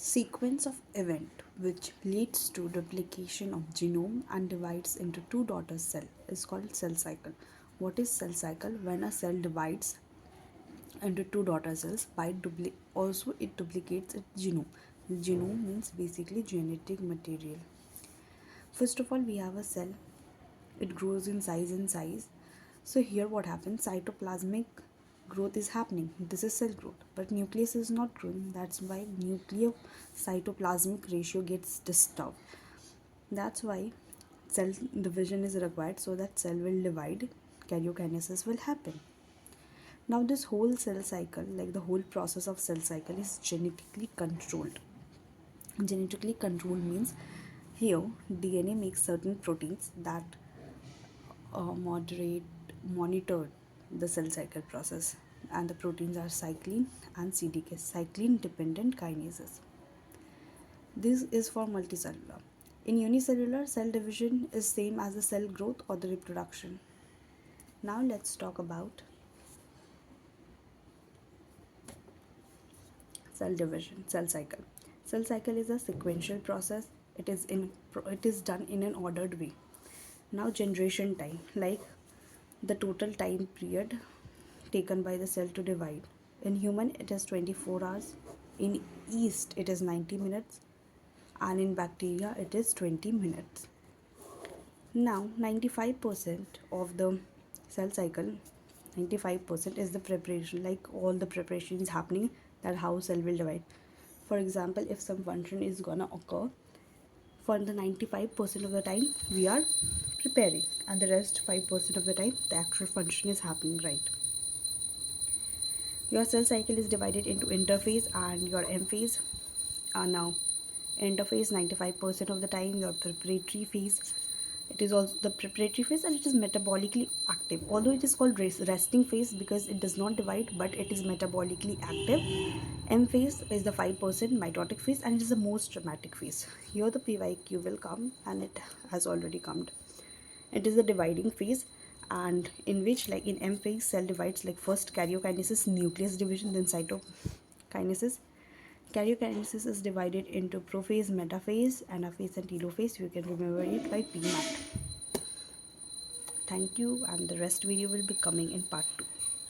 sequence of event which leads to duplication of genome and divides into two daughter cell is called cell cycle. What is cell cycle? When a cell divides into two daughter cells, also it duplicates its genome. Genome means basically genetic material. First of all, we have a cell. It grows in size. So here what happens, cytoplasmic growth is happening. This is cell growth, but nucleus is not growing. That's why nuclear cytoplasmic ratio gets disturbed. That's why cell division is required, so that cell will divide, karyokinesis will happen. Now this whole cell cycle, like the whole process of cell cycle, is genetically controlled. Genetically controlled means here DNA makes certain proteins that moderate monitor the cell cycle process, and the proteins are cyclin and CDK, cyclin dependent kinases. This is for multicellular. In unicellular, cell division is same as the cell growth or the reproduction. Now let's talk about cell division, cell cycle. Cell cycle is a sequential process. It is done in an ordered way. Now generation time, like the total time period taken by the cell to divide. In human it is 24 hours, in yeast it is 90 minutes, and in bacteria it is 20 minutes. Now 95% of the cell cycle, 95% is the preparation, like all the preparation is happening, that how cell will divide. For example, if some function is gonna occur, for the 95% of the time we are preparing, and the rest 5% of the time the actual function is happening, right? Your cell cycle is divided into interphase and your M phase. Now interphase 95% of the time, your preparatory phase, it is also the preparatory phase, and it is metabolically active, although it is called resting phase because it does not divide, but it is metabolically active. M phase is the 5% mitotic phase, and it is the most dramatic phase. Here the PYQ will come, and it has already come. It is the dividing phase, and in which, like in M phase, cell divides like first karyokinesis, nucleus division, then cytokinesis. Karyokinesis is divided into prophase, metaphase, anaphase, and telophase. You can remember it by PMAT. Thank you, and the rest video will be coming in part 2.